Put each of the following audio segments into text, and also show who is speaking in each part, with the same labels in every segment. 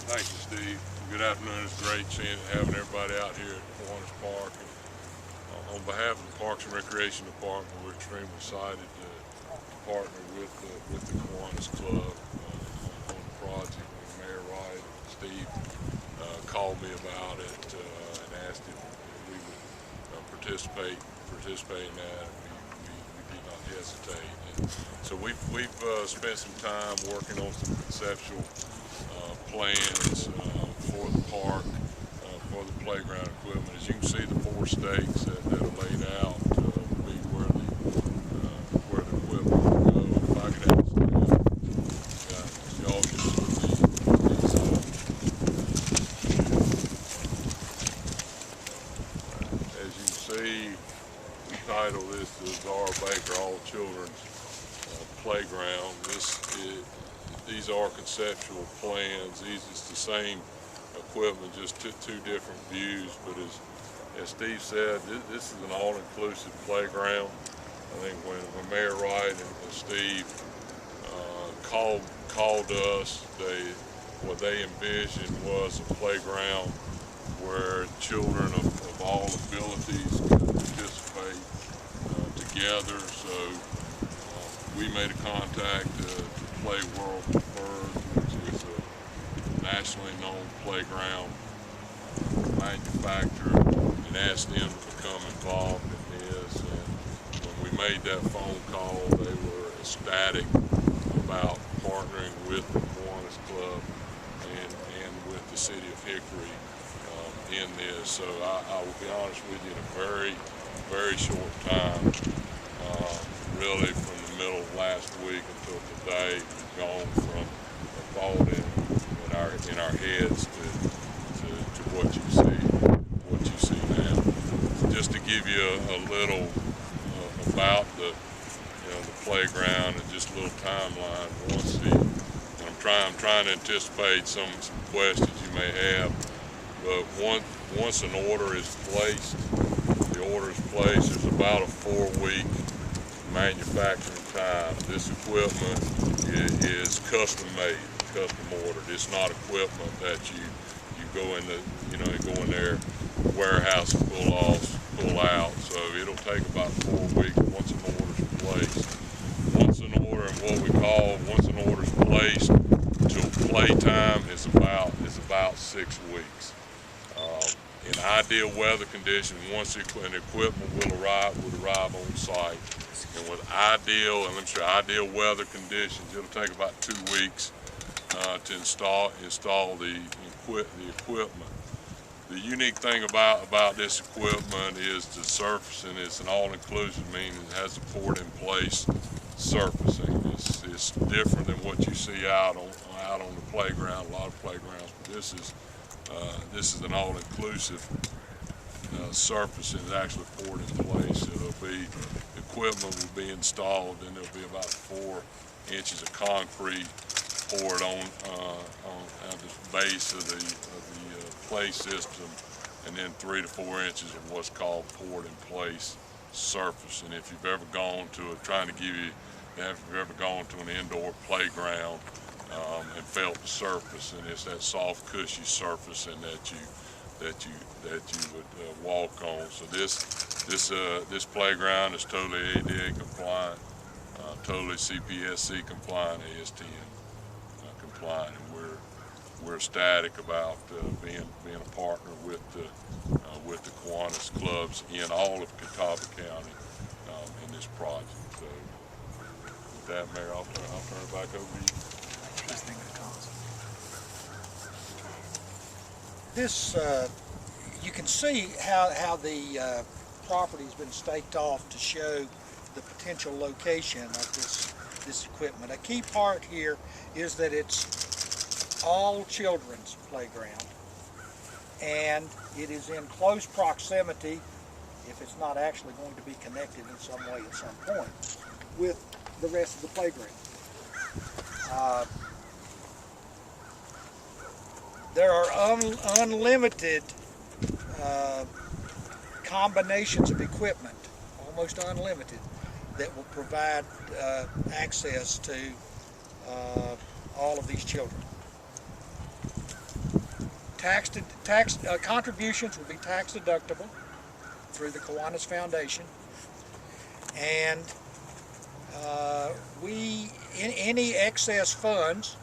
Speaker 1: Thank you, Steve. Good afternoon. It's great having everybody out here at Kiwanis Park. And, on behalf of the Parks and Recreation Department, we're extremely excited to partner with the Kiwanis Club on the project. When Mayor Wright and Steve called me about it and asked if we would participate in that. We did not hesitate. And so we've spent some time working on some conceptual plans for the park, for the playground equipment. As you can see, the 4 stakes that are laid out will be where the equipment will go. If I could ask the audience with these, as you can see, we title this the Zahra Baker All Children's Playground. These are conceptual plans. These is the same equipment, just two different views. But as Steve said, this is an all-inclusive playground. I think when Mayor Wright and Steve called us, what they envisioned was a playground where children of all abilities could participate together. So we made a contact to Play World Preferred, which is a nationally known playground manufacturer, and asked them to become involved in this. And when we made that phone call, they were ecstatic about partnering with the Kiwanis Club and with the city of Hickory in this. So I will be honest with you, in a very, very short time, really from the middle of last week until today, we've gone from a thought in our heads to what you see now. Just to give you a little about the playground and just a little timeline. I'm trying to anticipate some questions you may have, but once an order is placed, there's about a 4-week manufacturing time. This equipment is custom made, custom ordered. It's not equipment that you go in their warehouse and pull out. So it'll take about 4 weeks once an order's placed. Once an order's placed till playtime is about 6 weeks. In ideal weather conditions, once an equipment would arrive on site, and with ideal weather conditions, it'll take about 2 weeks to install the equipment. The unique thing about this equipment is the surfacing. It's an all-inclusive, meaning it has a poured-in-place surfacing. It's different than what you see out on the playground, a lot of playgrounds. But this is an all-inclusive surfacing. It's actually poured in place. Equipment will be installed, and there'll be about 4 inches of concrete poured on the base of the play system, and then 3 to 4 inches of what's called poured in place surface. And if you've ever gone to an indoor playground and felt the surface, and it's that soft, cushy surface and that you would walk on. So this playground is totally ADA compliant, totally CPSC compliant, ASTM compliant, and we're ecstatic about being a partner with the Kiwanis clubs in all of Catawba County in this project. So with that, Mayor, I'll turn it back over to you.
Speaker 2: This, you can see how the property's been staked off to show the potential location of this equipment. A key part here is that it's all children's playground, and it is in close proximity, if it's not actually going to be connected in some way at some point, with the rest of the playground. There are unlimited combinations of equipment, almost unlimited, that will provide access to all of these children. Contributions will be tax deductible through the Kiwanis Foundation, and any excess funds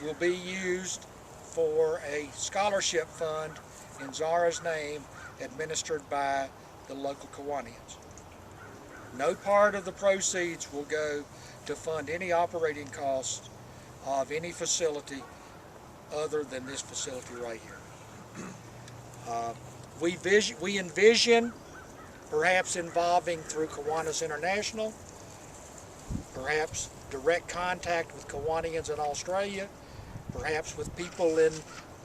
Speaker 2: will be used for a scholarship fund in Zahra's name, administered by the local Kiwanians. No part of the proceeds will go to fund any operating costs of any facility other than this facility right here. We envision perhaps involving through Kiwanis International, perhaps direct contact with Kiwanians in Australia, perhaps with people in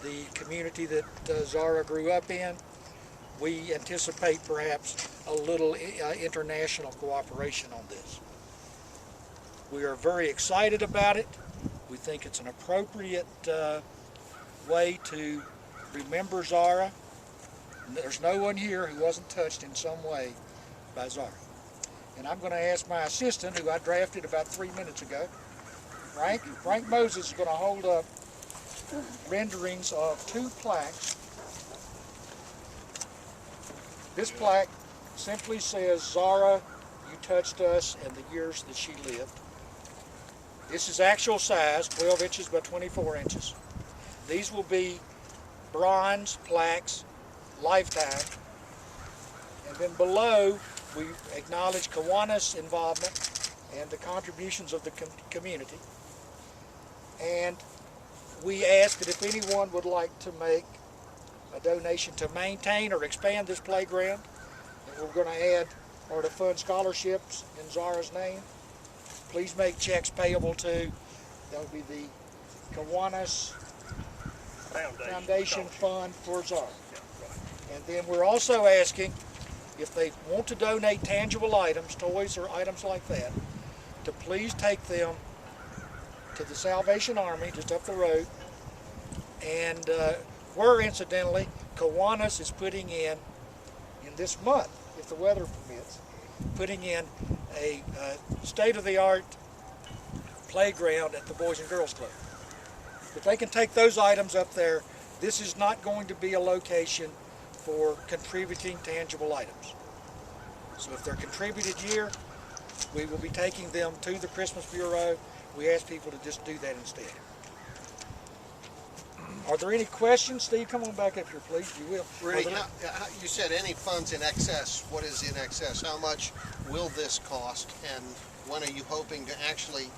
Speaker 2: the community that Zahra grew up in. We anticipate perhaps a little international cooperation on this. We are very excited about it. We think it's an appropriate way to remember Zahra. There's no one here who wasn't touched in some way by Zahra. And I'm going to ask my assistant, who I drafted about 3 minutes ago, Frank Moses, is going to hold up renderings of 2 plaques. This plaque simply says, "Zahra, you touched us," and the years that she lived. This is actual size, 12 inches by 24 inches. These will be bronze plaques, lifetime. And then below, we acknowledge Kiwanis involvement and the contributions of the community. And we ask that if anyone would like to make a donation to maintain or expand this playground, and we're going to add or to fund scholarships in Zahra's name, please make checks payable to, that would be the Kiwanis Foundation Fund for Zahra. And then we're also asking, if they want to donate tangible items, toys or items like that, to please take them to the Salvation Army just up the road, and where incidentally Kiwanis is putting in this month, if the weather permits, putting in a state-of-the-art playground at the Boys and Girls Club. If they can take those items up there, this is not going to be a location for contributing tangible items. So if they're contributed here, we will be taking them to the Christmas Bureau. We ask people to just do that instead. Are there any questions? Steve, come on back up here, please. You will.
Speaker 3: Rudy, you said any funds in excess. What is in excess? How much will this cost? And when are you hoping to actually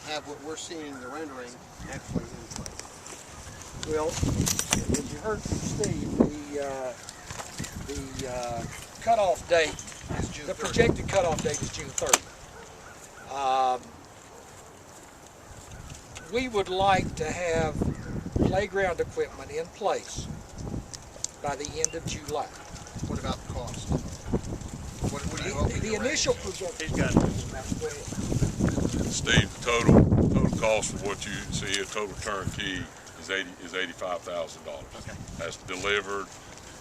Speaker 3: have what we're seeing in the rendering actually in place?
Speaker 2: Well, as you heard from Steve, the cutoff date, the projected cutoff date is June 30th. We would like to have playground equipment in place by the end of July.
Speaker 3: What about the cost? What are you hoping
Speaker 2: The
Speaker 3: to
Speaker 2: initial
Speaker 3: raise?
Speaker 2: projection.
Speaker 4: He's got it.
Speaker 1: Steve, the total cost for what you see here, total turnkey, is $85,000.
Speaker 4: Okay.
Speaker 1: That's delivered,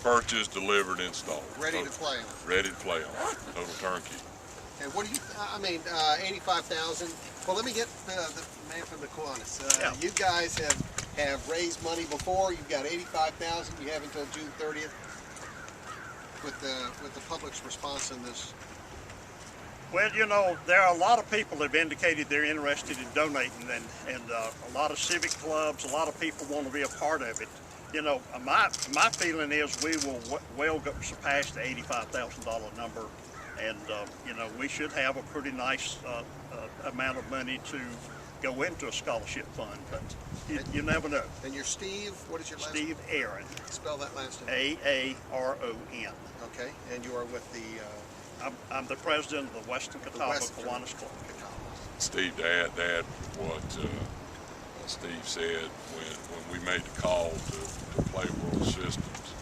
Speaker 1: purchased, delivered, installed.
Speaker 3: Ready to play on.
Speaker 1: Ready to play on. Total turnkey.
Speaker 3: And what do you, 85,000. Well, let me get the man from the Kiwanis.
Speaker 4: Yeah.
Speaker 3: You guys have raised money before. You've got 85,000. You have until June 30th with the public's response in this.
Speaker 4: Well, you know, there are a lot of people that have indicated they're interested in donating, and a lot of civic clubs, a lot of people want to be a part of it. You know, my feeling is we will well surpass the $85,000 number, and you know, we should have a pretty nice amount of money to go into a scholarship fund, but you never know.
Speaker 3: And you're Steve, what is your last
Speaker 4: Steve
Speaker 3: name?
Speaker 4: Aaron.
Speaker 3: Spell that last name.
Speaker 4: A-A-R-O-N.
Speaker 3: Okay, and you are with the
Speaker 4: I'm the president of the Western Catawba Kiwanis Club.
Speaker 1: Steve, to add what Steve said, when we made the call to Play World Systems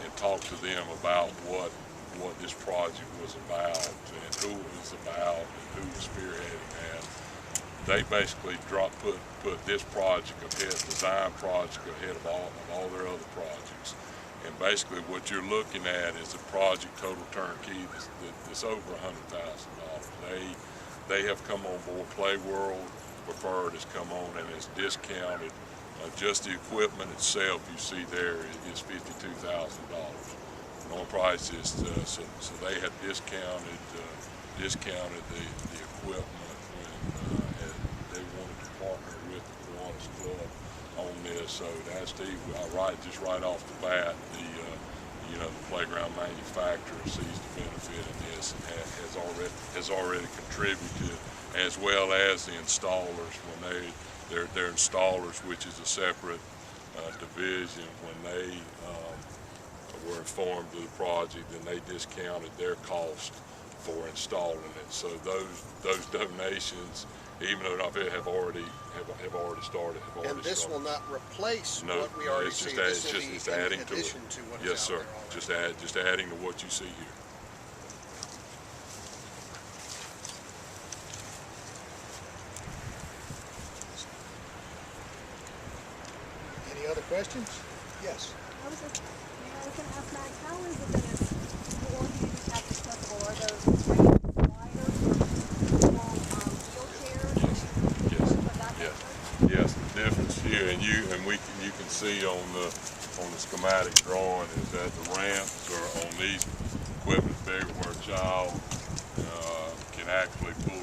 Speaker 1: and talked to them about what this project was about and who it was about and who was spearheading that, they basically put this project ahead, design project ahead of all their other projects. And basically what you're looking at is a project total turnkey that's over $100,000. They have come on board, Play World preferred has come on and is discounted. Just the equipment itself you see there is $52,000. No price is so they have discounted the equipment when they wanted to partner with the Kiwanis Club on this. So that's just right off the bat, the playground manufacturer sees the benefit in this and has already contributed, as well as the installers when they're installers, which is a separate division. When they were informed of the project, then they discounted their cost for installing it. So those donations, even though not have already started.
Speaker 3: And this will not replace
Speaker 1: No,
Speaker 3: what we already
Speaker 1: it's
Speaker 3: see.
Speaker 1: just,
Speaker 3: This will be
Speaker 1: it's
Speaker 3: in
Speaker 1: adding to it.
Speaker 3: addition to what is
Speaker 1: Yes,
Speaker 3: out
Speaker 1: sir.
Speaker 3: there already.
Speaker 1: Just adding to what you see here.
Speaker 2: Any other questions? Yes.
Speaker 5: I was going to ask Max, how is it that it's more handicap accessible? Are those ramps wider for wheelchairs?
Speaker 1: Yes. The difference here, and you can see on the schematic drawing, is that the ramps are on these equipment bigger, where a child can actually pull